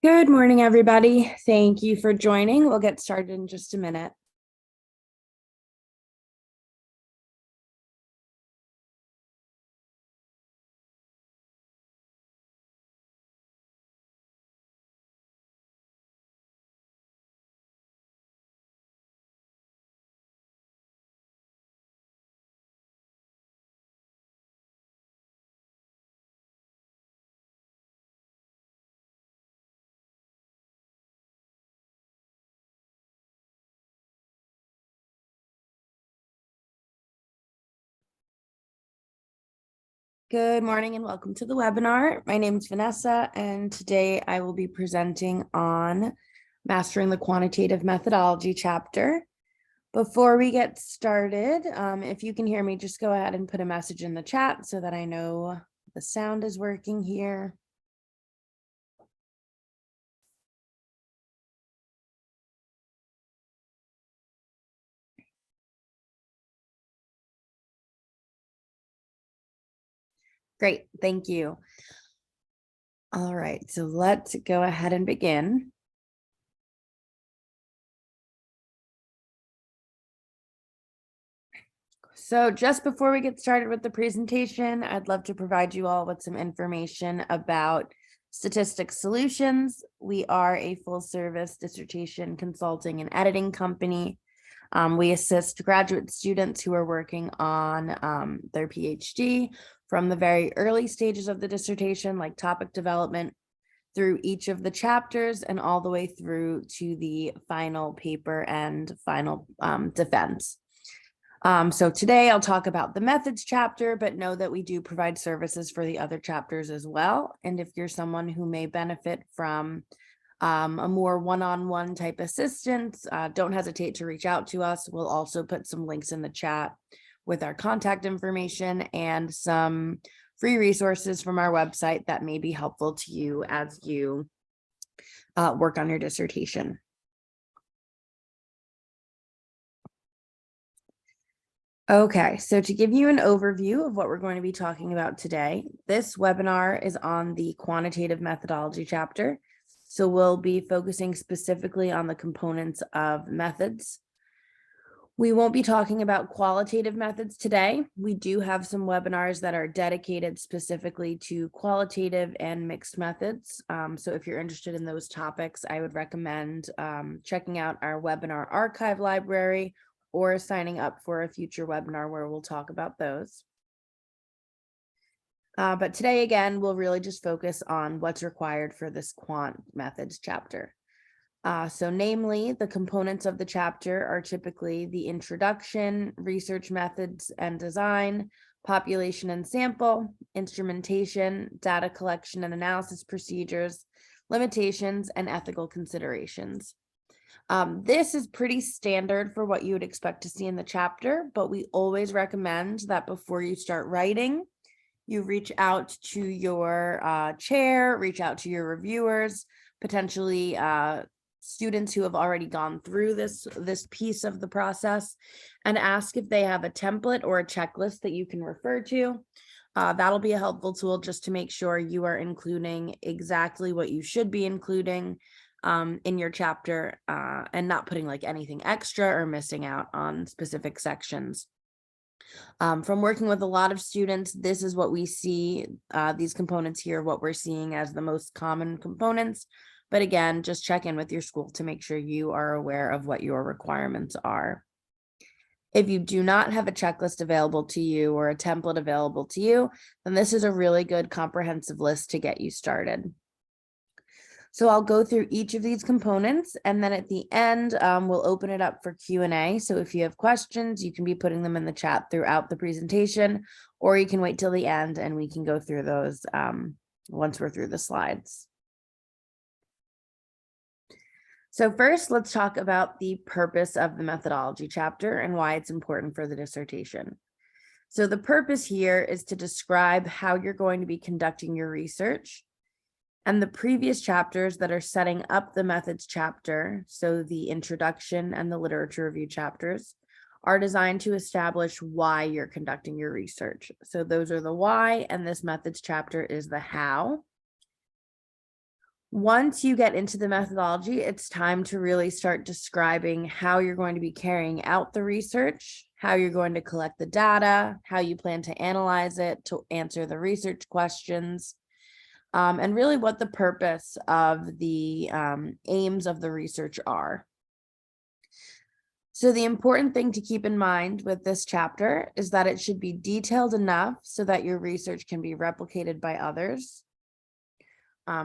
Good morning, everybody. Thank you for joining. We'll get started in just a minute. Good morning and welcome to the webinar. My name is Vanessa, and today I will be presenting on Mastering the Quantitative Methodology chapter. Before we get started, if you can hear me, just go ahead and put a message in the chat so that I know the sound is working here. Great, thank you. All right, so let's go ahead and begin. So just before we get started with the presentation, I'd love to provide you all with some information about Statistics Solutions. We are a full service dissertation consulting and editing company. We assist graduate students who are working on their PhD from the very early stages of the dissertation, like topic development, through each of the chapters and all the way through to the final paper and final defense. So today I'll talk about the methods chapter, but know that we do provide services for the other chapters as well. And if you're someone who may benefit from a more one-on-one type assistance, don't hesitate to reach out to us. We'll also put some links in the chat with our contact information and some free resources from our website that may be helpful to you as you work on your dissertation. Okay, so to give you an overview of what we're going to be talking about today, this webinar is on the quantitative methodology chapter. So we'll be focusing specifically on the components of methods. We won't be talking about qualitative methods today. We do have some webinars that are dedicated specifically to qualitative and mixed methods. So if you're interested in those topics, I would recommend checking out our webinar archive library or signing up for a future webinar where we'll talk about those. But today, again, we'll really just focus on what's required for this quant methods chapter. So namely, the components of the chapter are typically the introduction, research methods and design, population and sample, instrumentation, data collection and analysis procedures, limitations, and ethical considerations. This is pretty standard for what you would expect to see in the chapter, but we always recommend that before you start writing, you reach out to your chair, reach out to your reviewers, potentially students who have already gone through this piece of the process, and ask if they have a template or a checklist that you can refer to. That'll be a helpful tool just to make sure you are including exactly what you should be including in your chapter and not putting like anything extra or missing out on specific sections. From working with a lot of students, this is what we see, these components here, what we're seeing as the most common components. But again, just check in with your school to make sure you are aware of what your requirements are. If you do not have a checklist available to you or a template available to you, then this is a really good comprehensive list to get you started. So I'll go through each of these components, and then at the end, we'll open it up for Q&A. So if you have questions, you can be putting them in the chat throughout the presentation, or you can wait till the end and we can go through those once we're through the slides. So first, let's talk about the purpose of the methodology chapter and why it's important for the dissertation. So the purpose here is to describe how you're going to be conducting your research. And the previous chapters that are setting up the methods chapter, so the introduction and the literature review chapters, are designed to establish why you're conducting your research. So those are the why, and this methods chapter is the how. Once you get into the methodology, it's time to really start describing how you're going to be carrying out the research, how you're going to collect the data, how you plan to analyze it to answer the research questions, and really what the purpose of the aims of the research are. So the important thing to keep in mind with this chapter is that it should be detailed enough so that your research can be replicated by others.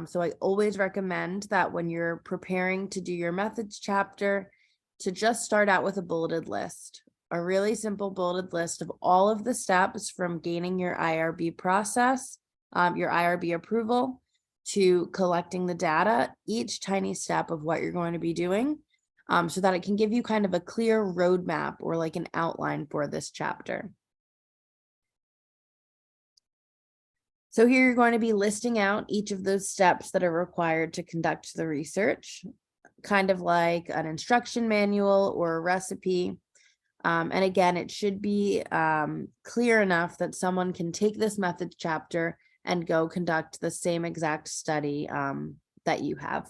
So I always recommend that when you're preparing to do your methods chapter, to just start out with a bulleted list, a really simple bulleted list of all of the steps from gaining your IRB process, your IRB approval, to collecting the data, each tiny step of what you're going to be doing, so that it can give you kind of a clear roadmap or like an outline for this chapter. So here you're going to be listing out each of those steps that are required to conduct the research, kind of like an instruction manual or a recipe. And again, it should be clear enough that someone can take this methods chapter and go conduct the same exact study that you have.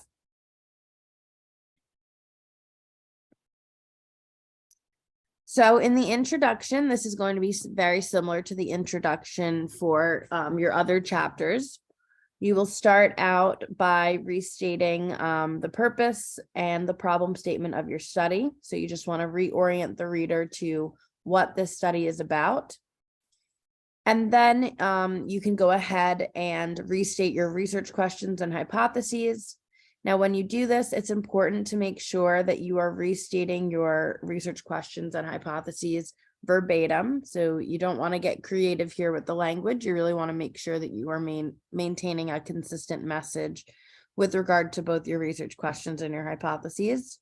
So in the introduction, this is going to be very similar to the introduction for your other chapters. You will start out by restating the purpose and the problem statement of your study. So you just want to reorient the reader to what this study is about. And then you can go ahead and restate your research questions and hypotheses. Now, when you do this, it's important to make sure that you are restating your research questions and hypotheses verbatim. So you don't want to get creative here with the language. You really want to make sure that you are maintaining a consistent message with regard to both your research questions and your hypotheses.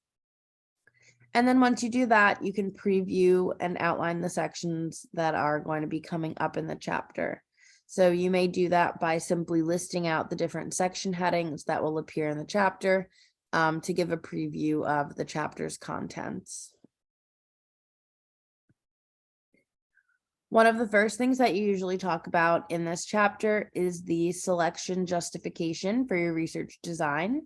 And then once you do that, you can preview and outline the sections that are going to be coming up in the chapter. So you may do that by simply listing out the different section headings that will appear in the chapter to give a preview of the chapter's contents. One of the first things that you usually talk about in this chapter is the selection justification for your research design.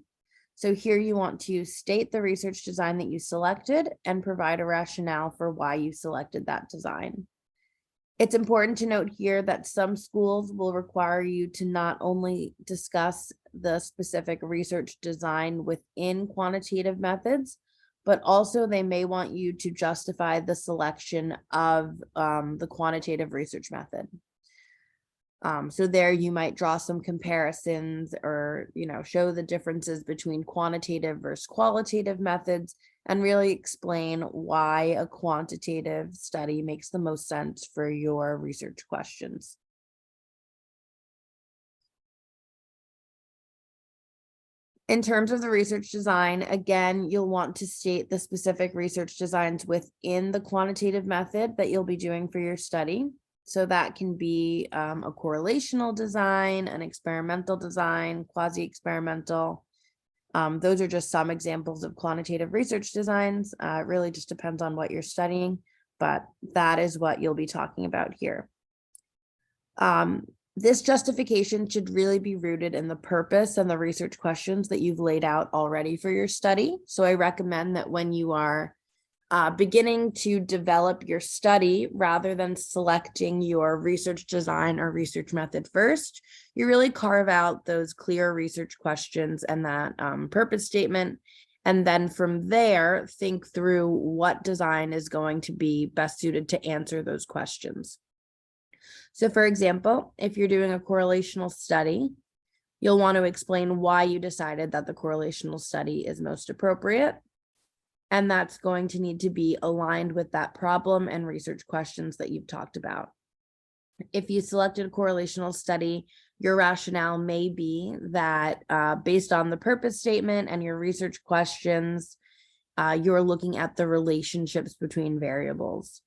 So here you want to state the research design that you selected and provide a rationale for why you selected that design. It's important to note here that some schools will require you to not only discuss the specific research design within quantitative methods, but also they may want you to justify the selection of the quantitative research method. So there you might draw some comparisons or, show the differences between quantitative versus qualitative methods and really explain why a quantitative study makes the most sense for your research questions. In terms of the research design, again, you'll want to state the specific research designs within the quantitative method that you'll be doing for your study. So that can be a correlational design, an experimental design, quasi-experimental. Those are just some examples of quantitative research designs. It really just depends on what you're studying, but that is what you'll be talking about here. This justification should really be rooted in the purpose and the research questions that you've laid out already for your study. So I recommend that when you are beginning to develop your study, rather than selecting your research design or research method first, you really carve out those clear research questions and that purpose statement. And then from there, think through what design is going to be best suited to answer those questions. So for example, if you're doing a correlational study, you'll want to explain why you decided that the correlational study is most appropriate. And that's going to need to be aligned with that problem and research questions that you've talked about. If you selected a correlational study, your rationale may be that based on the purpose statement and your research questions, you're looking at the relationships between variables.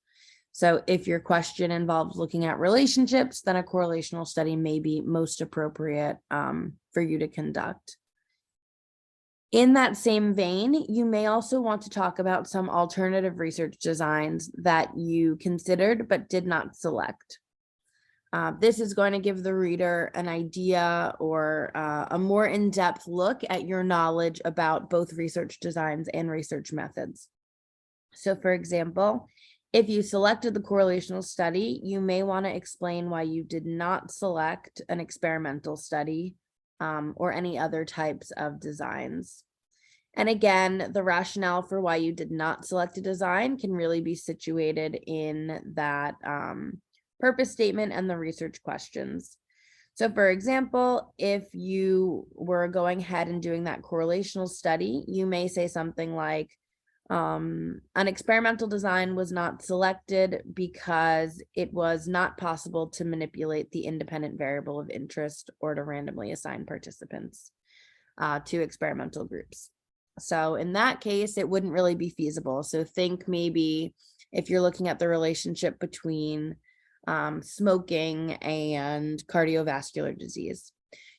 So if your question involves looking at relationships, then a correlational study may be most appropriate for you to conduct. In that same vein, you may also want to talk about some alternative research designs that you considered but did not select. This is going to give the reader an idea or a more in-depth look at your knowledge about both research designs and research methods. So for example, if you selected the correlational study, you may want to explain why you did not select an experimental study or any other types of designs. And again, the rationale for why you did not select a design can really be situated in that purpose statement and the research questions. So for example, if you were going ahead and doing that correlational study, you may say something like, an experimental design was not selected because it was not possible to manipulate the independent variable of interest or to randomly assign participants to experimental groups. So in that case, it wouldn't really be feasible. So think maybe if you're looking at the relationship between smoking and cardiovascular disease,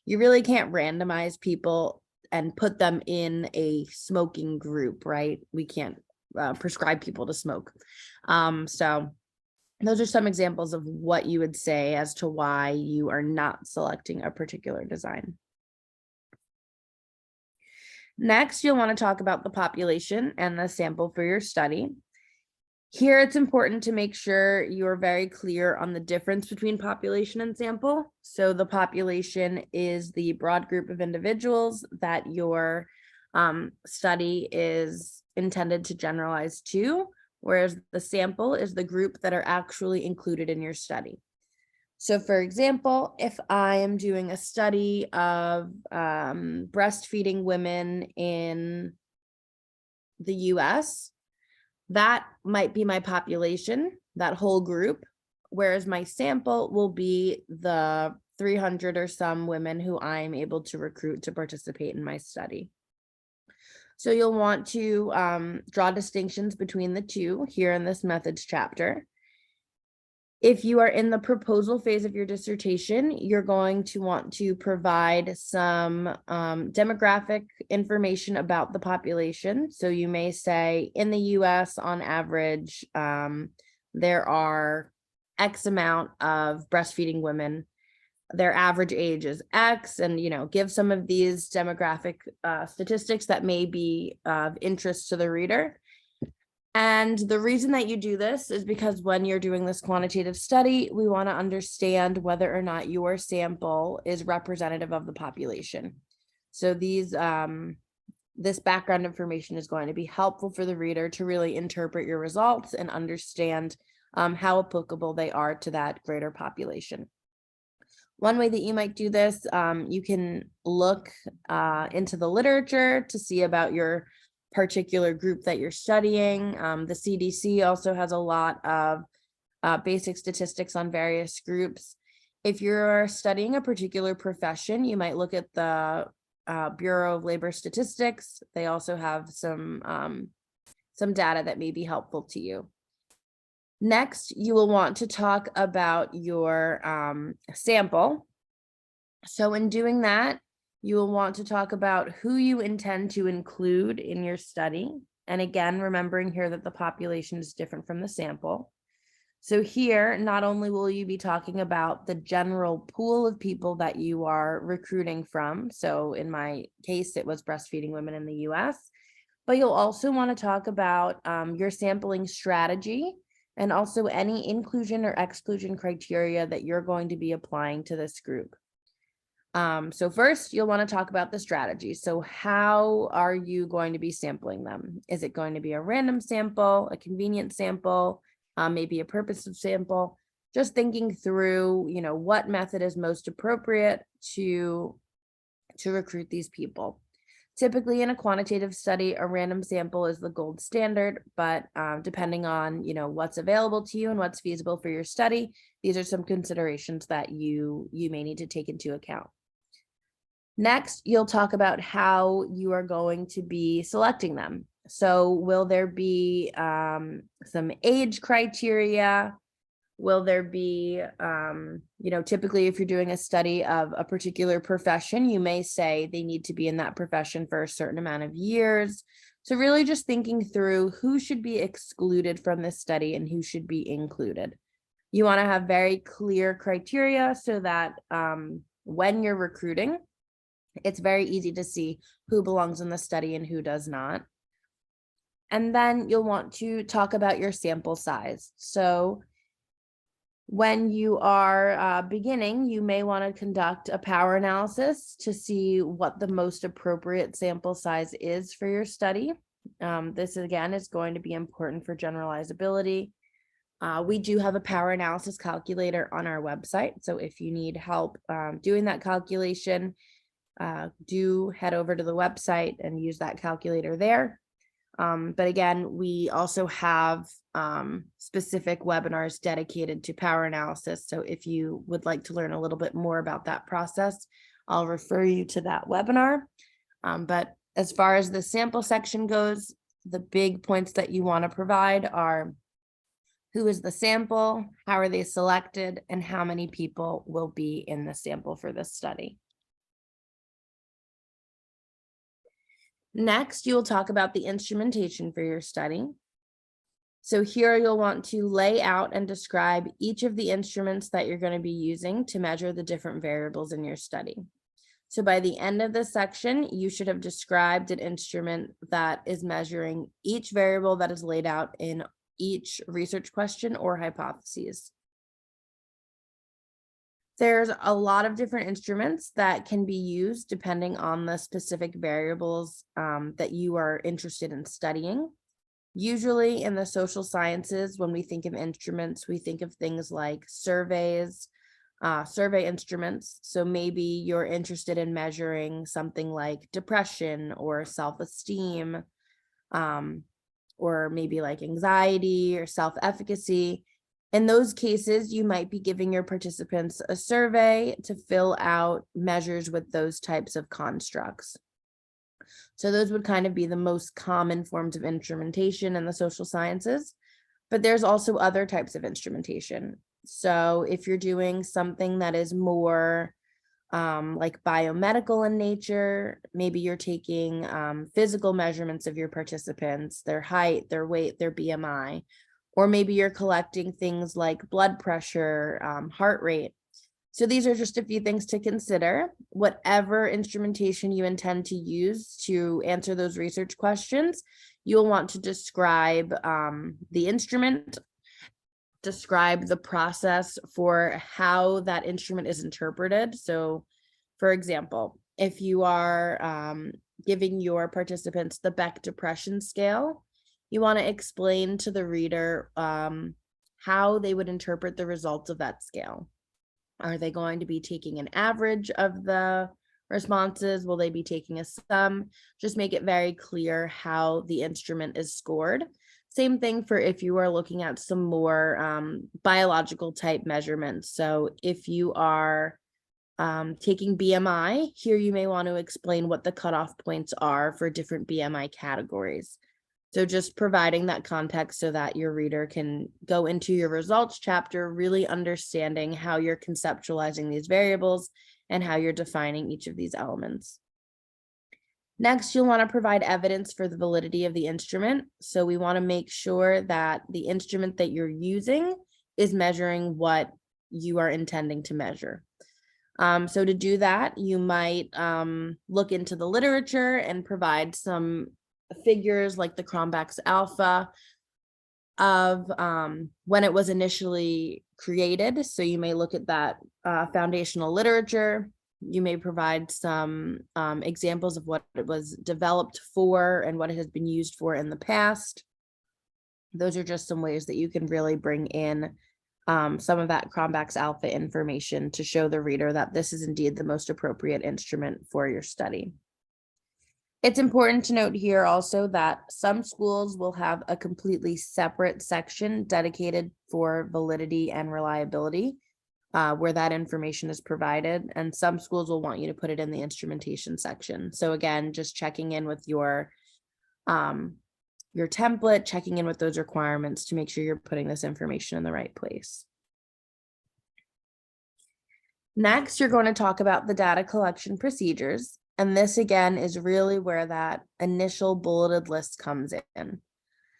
you really can't randomize people and put them in a smoking group, right? We can't prescribe people to smoke. So those are some examples of what you would say as to why you are not selecting a particular design. Next, you'll want to talk about the population and the sample for your study. Here, it's important to make sure you're very clear on the difference between population and sample. So the population is the broad group of individuals that your study is intended to generalize to, whereas the sample is the group that are actually included in your study. So for example, if I am doing a study of breastfeeding women in the US, that might be my population, that whole group, whereas my sample will be the 300 or some women who I'm able to recruit to participate in my study. So you'll want to draw distinctions between the two here in this methods chapter. If you are in the proposal phase of your dissertation, you're going to want to provide some demographic information about the population. So you may say in the US on average, there are X amount of breastfeeding women. Their average age is X, and give some of these demographic statistics that may be of interest to the reader. And the reason that you do this is because when you're doing this quantitative study, we want to understand whether or not your sample is representative of the population. So this background information is going to be helpful for the reader to really interpret your results and understand how applicable they are to that greater population. One way that you might do this, you can look into the literature to see about your particular group that you're studying. The CDC also has a lot of basic statistics on various groups. If you're studying a particular profession, you might look at the Bureau of Labor Statistics. They also have some data that may be helpful to you. Next, you will want to talk about your sample. So in doing that, you will want to talk about who you intend to include in your study. And again, remembering here that the population is different from the sample. So here, not only will you be talking about the general pool of people that you are recruiting from. So in my case, it was breastfeeding women in the US, but you'll also want to talk about your sampling strategy and also any inclusion or exclusion criteria that you're going to be applying to this group. So first, you'll want to talk about the strategy. So how are you going to be sampling them? Is it going to be a random sample, a convenient sample, maybe a purposive sample? Just thinking through, what method is most appropriate to recruit these people. Typically in a quantitative study, a random sample is the gold standard, but depending on, what's available to you and what's feasible for your study, these are some considerations that you may need to take into account. Next, you'll talk about how you are going to be selecting them. So will there be some age criteria? Will there be, typically if you're doing a study of a particular profession, you may say they need to be in that profession for a certain amount of years. So really just thinking through who should be excluded from this study and who should be included. You want to have very clear criteria so that when you're recruiting, it's very easy to see who belongs in the study and who does not. And then you'll want to talk about your sample size. So when you are beginning, you may want to conduct a power analysis to see what the most appropriate sample size is for your study. This, again, is going to be important for generalizability. We do have a power analysis calculator on our website. So if you need help doing that calculation, do head over to the website and use that calculator there. But again, we also have specific webinars dedicated to power analysis. So if you would like to learn a little bit more about that process, I'll refer you to that webinar. But as far as the sample section goes, the big points that you want to provide are who is the sample, how are they selected, and how many people will be in the sample for this study. Next, you will talk about the instrumentation for your study. So here you'll want to lay out and describe each of the instruments that you're going to be using to measure the different variables in your study. So by the end of this section, you should have described an instrument that is measuring each variable that is laid out in each research question or hypotheses. There's a lot of different instruments that can be used depending on the specific variables that you are interested in studying. Usually in the social sciences, when we think of instruments, we think of things like surveys, survey instruments. So maybe you're interested in measuring something like depression or self-esteem, or maybe like anxiety or self-efficacy. In those cases, you might be giving your participants a survey to fill out measures with those types of constructs. So those would kind of be the most common forms of instrumentation in the social sciences, but there's also other types of instrumentation. So if you're doing something that is more like biomedical in nature, maybe you're taking physical measurements of your participants, their height, their weight, their BMI, or maybe you're collecting things like blood pressure, heart rate. So these are just a few things to consider. Whatever instrumentation you intend to use to answer those research questions, you'll want to describe the instrument, describe the process for how that instrument is interpreted. So, for example, if you are giving your participants the Beck Depression Scale, you want to explain to the reader how they would interpret the results of that scale. Are they going to be taking an average of the responses? Will they be taking a sum? Just make it very clear how the instrument is scored. Same thing for if you are looking at some more biological type measurements. So if you are taking BMI, here you may want to explain what the cutoff points are for different BMI categories. So just providing that context so that your reader can go into your results chapter, really understanding how you're conceptualizing these variables and how you're defining each of these elements. Next, you'll want to provide evidence for the validity of the instrument. So we want to make sure that the instrument that you're using is measuring what you are intending to measure. So to do that, you might look into the literature and provide some figures like the Cronbach's alpha of when it was initially created. So you may look at that foundational literature. You may provide some examples of what it was developed for and what it has been used for in the past. Those are just some ways that you can really bring in some of that Cronbach's alpha information to show the reader that this is indeed the most appropriate instrument for your study. It's important to note here also that some schools will have a completely separate section dedicated for validity and reliability, where that information is provided, and some schools will want you to put it in the instrumentation section. So again, just checking in with your template, checking in with those requirements to make sure you're putting this information in the right place. Next, you're going to talk about the data collection procedures. And this again is really where that initial bulleted list comes in.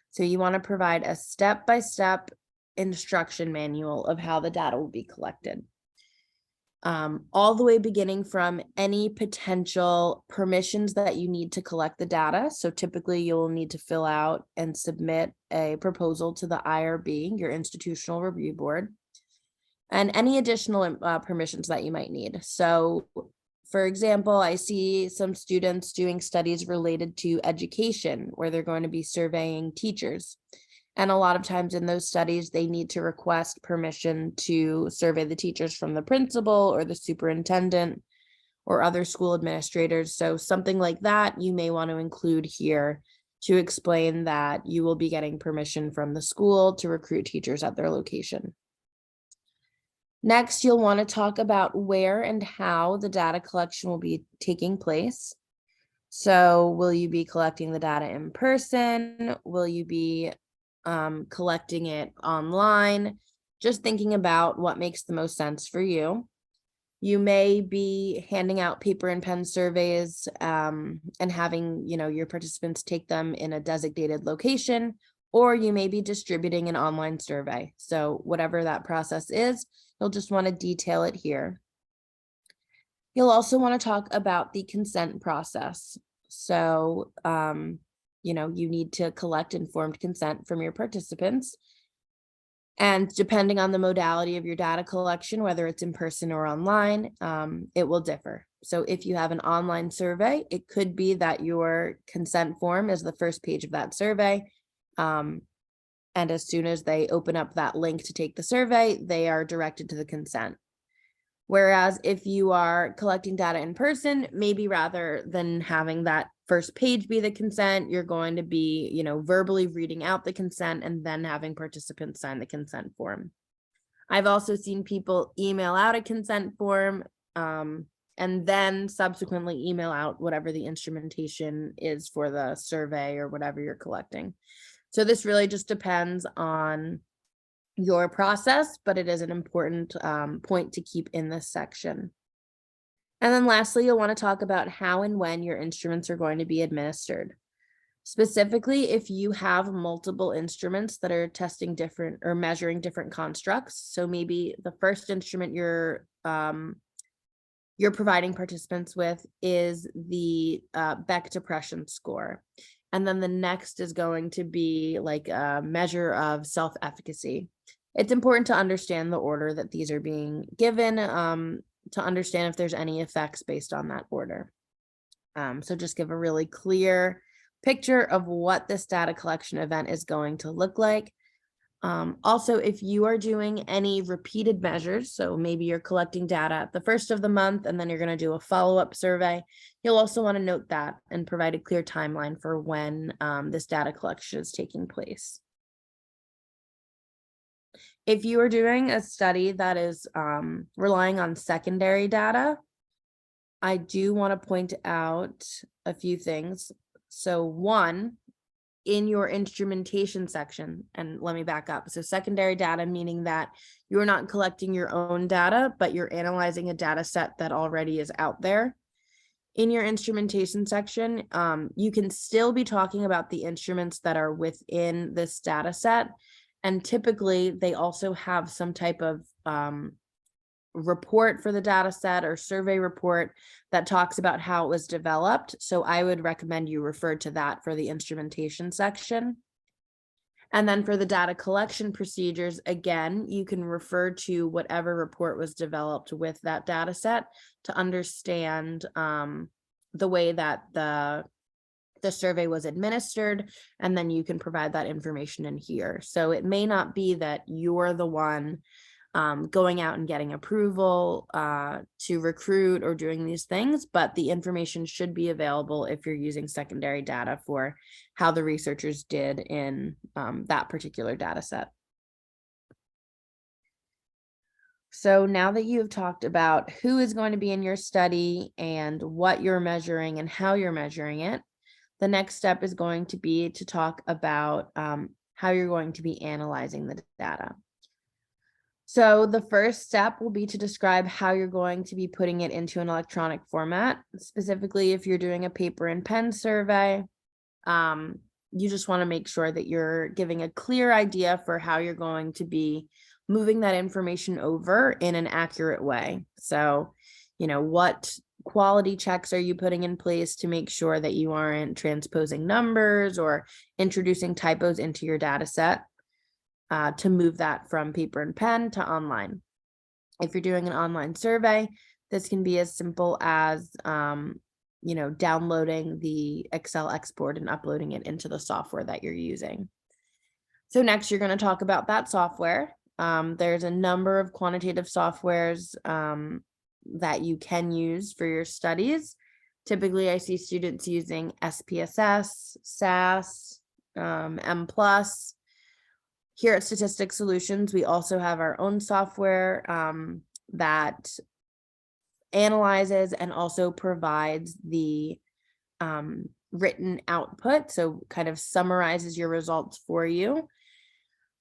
So you want to provide a step-by-step instruction manual of how the data will be collected. All the way beginning from any potential permissions that you need to collect the data. So typically you'll need to fill out and submit a proposal to the IRB, your Institutional Review Board, and any additional permissions that you might need. So for example, I see some students doing studies related to education where they're going to be surveying teachers. And a lot of times in those studies, they need to request permission to survey the teachers from the principal or the superintendent or other school administrators. So something like that you may want to include here to explain that you will be getting permission from the school to recruit teachers at their location. Next, you'll want to talk about where and how the data collection will be taking place. So will you be collecting the data in person? Will you be collecting it online? Just thinking about what makes the most sense for you. You may be handing out paper and pen surveys and having, your participants take them in a designated location, or you may be distributing an online survey. So whatever that process is, you'll just want to detail it here. You'll also want to talk about the consent process. So, you need to collect informed consent from your participants. And depending on the modality of your data collection, whether it's in person or online, it will differ. So if you have an online survey, it could be that your consent form is the first page of that survey. And as soon as they open up that link to take the survey, they are directed to the consent. Whereas if you are collecting data in person, maybe rather than having that first page be the consent, you're going to be, verbally reading out the consent and then having participants sign the consent form. I've also seen people email out a consent form and then subsequently email out whatever the instrumentation is for the survey or whatever you're collecting. So this really just depends on your process, but it is an important point to keep in this section. And then lastly, you'll want to talk about how and when your instruments are going to be administered. Specifically, if you have multiple instruments that are testing different or measuring different constructs. So maybe the first instrument you're providing participants with is the Beck depression score. And then the next is going to be like a measure of self-efficacy. It's important to understand the order that these are being given to understand if there's any effects based on that order. So just give a really clear picture of what this data collection event is going to look like. Also, if you are doing any repeated measures, so maybe you're collecting data at the first of the month and then you're going to do a follow-up survey, you'll also want to note that and provide a clear timeline for when this data collection is taking place. If you are doing a study that is relying on secondary data, I do want to point out a few things. So one, in your instrumentation section, and let me back up. So secondary data, meaning that you're not collecting your own data, but you're analyzing a data set that already is out there. In your instrumentation section, you can still be talking about the instruments that are within this data set. And typically they also have some type of report for the data set or survey report that talks about how it was developed. So I would recommend you refer to that for the instrumentation section. And then for the data collection procedures, again, you can refer to whatever report was developed with that data set to understand the way that the survey was administered, and then you can provide that information in here. So it may not be that you're the one going out and getting approval to recruit or doing these things, but the information should be available if you're using secondary data for how the researchers did in that particular data set. So now that you've talked about who is going to be in your study and what you're measuring and how you're measuring it, the next step is going to be to talk about how you're going to be analyzing the data. So the first step will be to describe how you're going to be putting it into an electronic format. Specifically, if you're doing a paper and pen survey, you just want to make sure that you're giving a clear idea for how you're going to be moving that information over in an accurate way. So, what quality checks are you putting in place to make sure that you aren't transposing numbers or introducing typos into your data set to move that from paper and pen to online. If you're doing an online survey, this can be as simple as downloading the Excel export and uploading it into the software that you're using. So next, you're going to talk about that software. There's a number of quantitative softwares that you can use for your studies. Typically, I see students using SPSS, SAS, M+. Here at Statistics Solutions, we also have our own software that analyzes and also provides the written output, so kind of summarizes your results for you.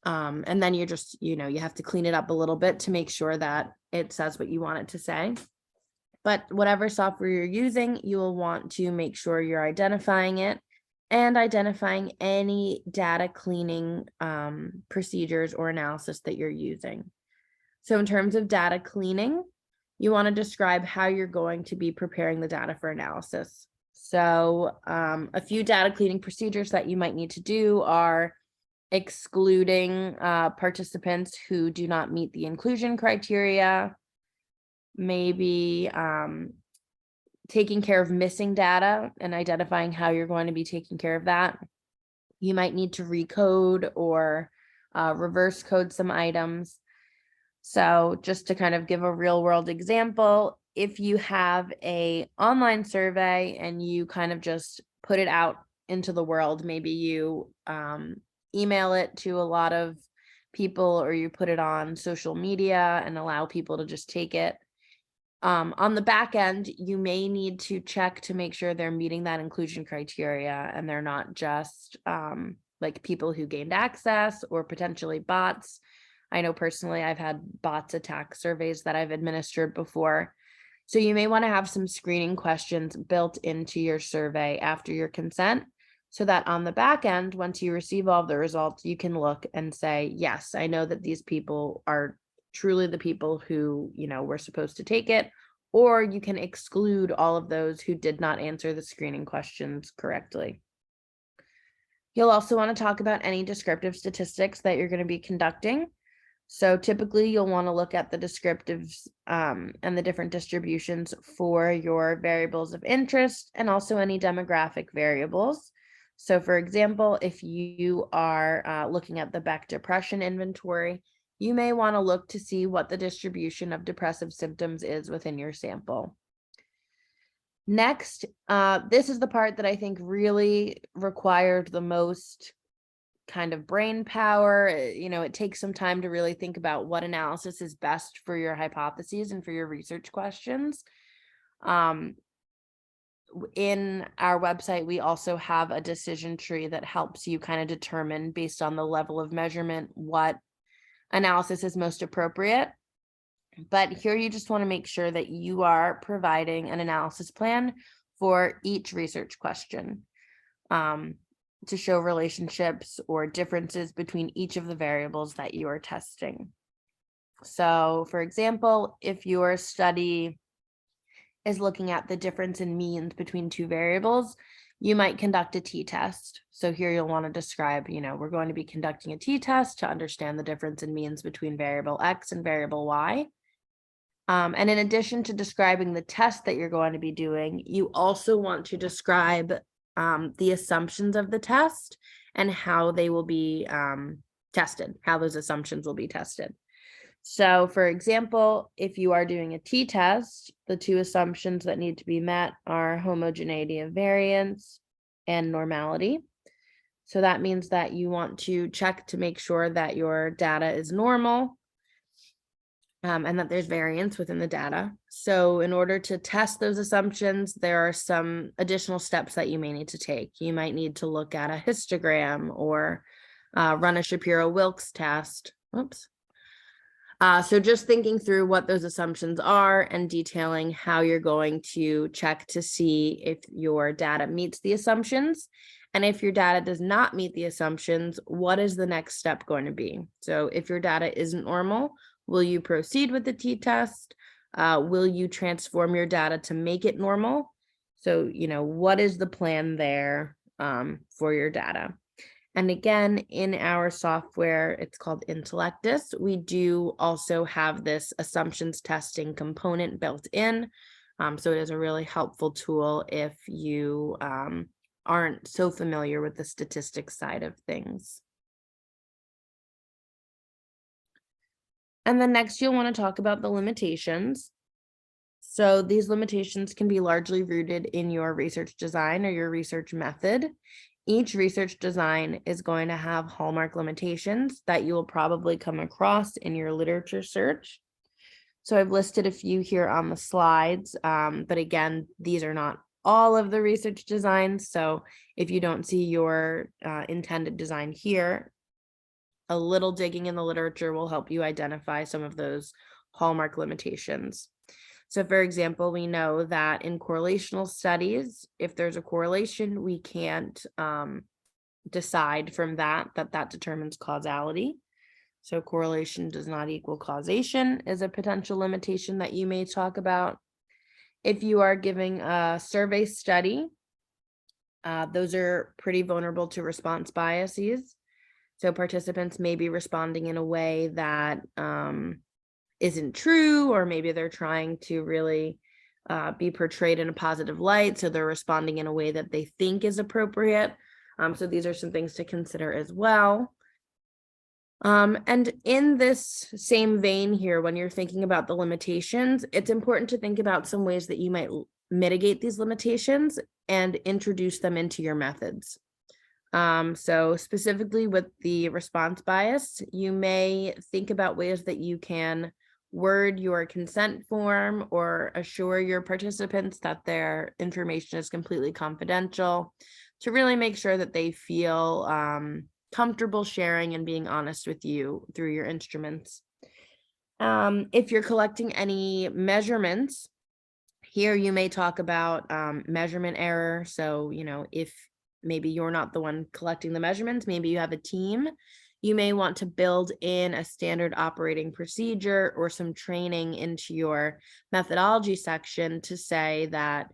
And then you're just, you have to clean it up a little bit to make sure that it says what you want it to say. But whatever software you're using, you will want to make sure you're identifying it and identifying any data cleaning procedures or analysis that you're using. So in terms of data cleaning, you want to describe how you're going to be preparing the data for analysis. So a few data cleaning procedures that you might need to do are excluding participants who do not meet the inclusion criteria, maybe taking care of missing data and identifying how you're going to be taking care of that. You might need to recode or reverse code some items. So just to kind of give a real world example, if you have an online survey and you kind of just put it out into the world, maybe you email it to a lot of people or you put it on social media and allow people to just take it. On the back end, you may need to check to make sure they're meeting that inclusion criteria and they're not just like people who gained access or potentially bots. I know personally I've had bots attack surveys that I've administered before. So you may want to have some screening questions built into your survey after your consent so that on the back end, once you receive all of the results, you can look and say, yes, I know that these people are truly the people who, were supposed to take it, or you can exclude all of those who did not answer the screening questions correctly. You'll also want to talk about any descriptive statistics that you're going to be conducting. So typically you'll want to look at the descriptives and the different distributions for your variables of interest and also any demographic variables. So for example, if you are looking at the Beck Depression Inventory, you may want to look to see what the distribution of depressive symptoms is within your sample. Next, this is the part that I think really required the most kind of brain power. It takes some time to really think about what analysis is best for your hypotheses and for your research questions. In our website, we also have a decision tree that helps you kind of determine based on the level of measurement what analysis is most appropriate. But here you just want to make sure that you are providing an analysis plan for each research question to show relationships or differences between each of the variables that you are testing. So for example, if your study is looking at the difference in means between two variables, you might conduct a t-test. So here you'll want to describe, we're going to be conducting a t-test to understand the difference in means between variable X and variable Y. And in addition to describing the test that you're going to be doing, you also want to describe the assumptions of the test and how they will be tested, how those assumptions will be tested. So for example, if you are doing a t-test, the two assumptions that need to be met are homogeneity of variance and normality. So that means that you want to check to make sure that your data is normal and that there's variance within the data. So in order to test those assumptions, there are some additional steps that you may need to take. You might need to look at a histogram or run a Shapiro-Wilks test. Oops. So just thinking through what those assumptions are and detailing how you're going to check to see if your data meets the assumptions. And if your data does not meet the assumptions, what is the next step going to be? So if your data isn't normal, will you proceed with the t-test? Will you transform your data to make it normal? So, what is the plan there for your data? And again, in our software, it's called Intellectus, we do also have this assumptions testing component built in. So it is a really helpful tool if you aren't so familiar with the statistics side of things. And then next, you'll want to talk about the limitations. So these limitations can be largely rooted in your research design or your research method. Each research design is going to have hallmark limitations that you will probably come across in your literature search. So I've listed a few here on the slides, but again, these are not all of the research designs. So if you don't see your intended design here, a little digging in the literature will help you identify some of those hallmark limitations. So for example, we know that in correlational studies, if there's a correlation, we can't decide from that determines causality. So correlation does not equal causation is a potential limitation that you may talk about. If you are giving a survey study, those are pretty vulnerable to response biases. So participants may be responding in a way that isn't true, or maybe they're trying to really be portrayed in a positive light. So they're responding in a way that they think is appropriate. So these are some things to consider as well. And in this same vein here, when you're thinking about the limitations, it's important to think about some ways that you might mitigate these limitations and introduce them into your methods. So specifically with the response bias, you may think about ways that you can word your consent form or assure your participants that their information is completely confidential to really make sure that they feel comfortable sharing and being honest with you through your instruments. If you're collecting any measurements, here you may talk about measurement error. So, if maybe you're not the one collecting the measurements, maybe you have a team, you may want to build in a standard operating procedure or some training into your methodology section to say that,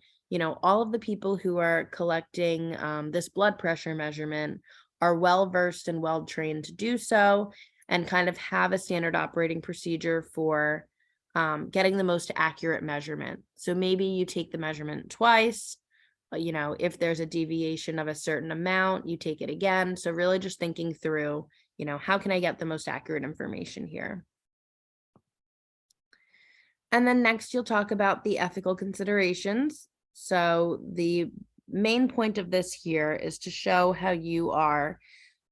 all of the people who are collecting this blood pressure measurement are well-versed and well-trained to do so, and kind of have a standard operating procedure for getting the most accurate measurement. So maybe you take the measurement twice, if there's a deviation of a certain amount, you take it again. So really just thinking through, how can I get the most accurate information here? And then next you'll talk about the ethical considerations. So the main point of this here is to show how you are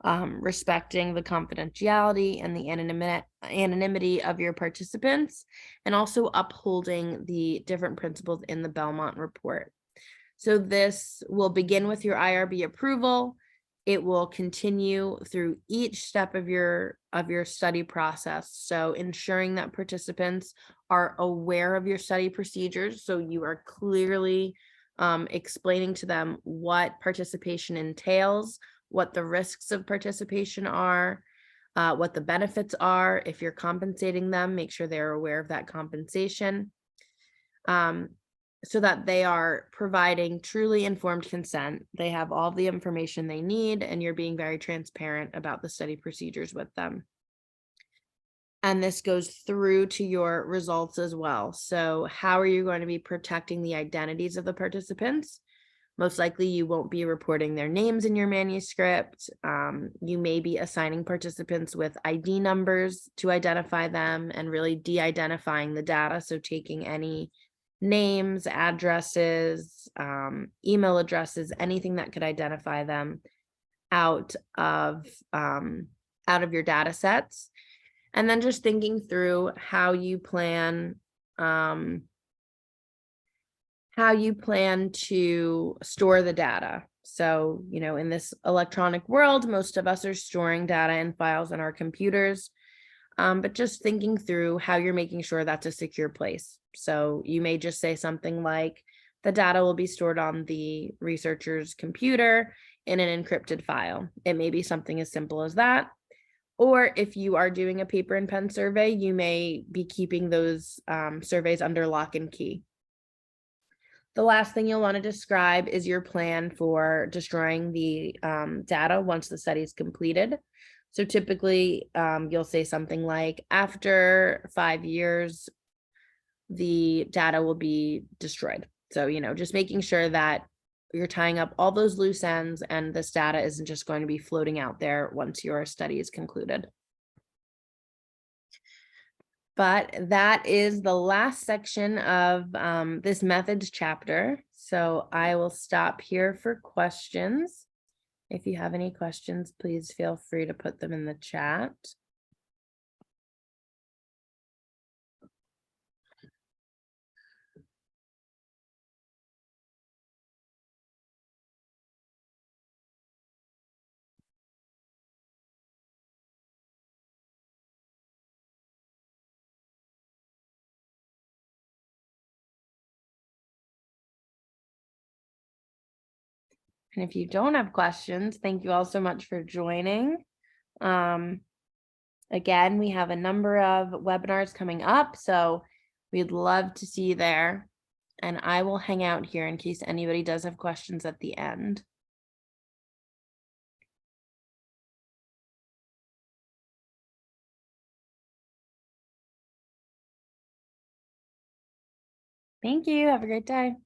respecting the confidentiality and the anonymity of your participants, and also upholding the different principles in the Belmont report. So this will begin with your IRB approval. It will continue through each step of your study process. So ensuring that participants are aware of your study procedures. So you are clearly explaining to them what participation entails, what the risks of participation are, what the benefits are. If you're compensating them, make sure they're aware of that compensation, so that they are providing truly informed consent. They have all the information they need, and you're being very transparent about the study procedures with them. And this goes through to your results as well. So how are you going to be protecting the identities of the participants? Most likely you won't be reporting their names in your manuscript. You may be assigning participants with ID numbers to identify them and really de-identifying the data. So taking any names, addresses, email addresses, anything that could identify them out of your data sets. And then just thinking through how you plan to store the data. So, in this electronic world, most of us are storing data in files on our computers, but just thinking through how you're making sure that's a secure place. So you may just say something like, the data will be stored on the researcher's computer in an encrypted file. It may be something as simple as that. Or if you are doing a paper and pen survey, you may be keeping those surveys under lock and key. The last thing you'll want to describe is your plan for destroying the data once the study is completed. So typically, you'll say something like, after 5 years, the data will be destroyed. So, just making sure that you're tying up all those loose ends and this data isn't just going to be floating out there once your study is concluded. But that is the last section of this methods chapter. So I will stop here for questions. If you have any questions, please feel free to put them in the chat. And if you don't have questions, thank you all so much for joining. Again, we have a number of webinars coming up, so we'd love to see you there. And I will hang out here in case anybody does have questions at the end. Thank you. Have a great day.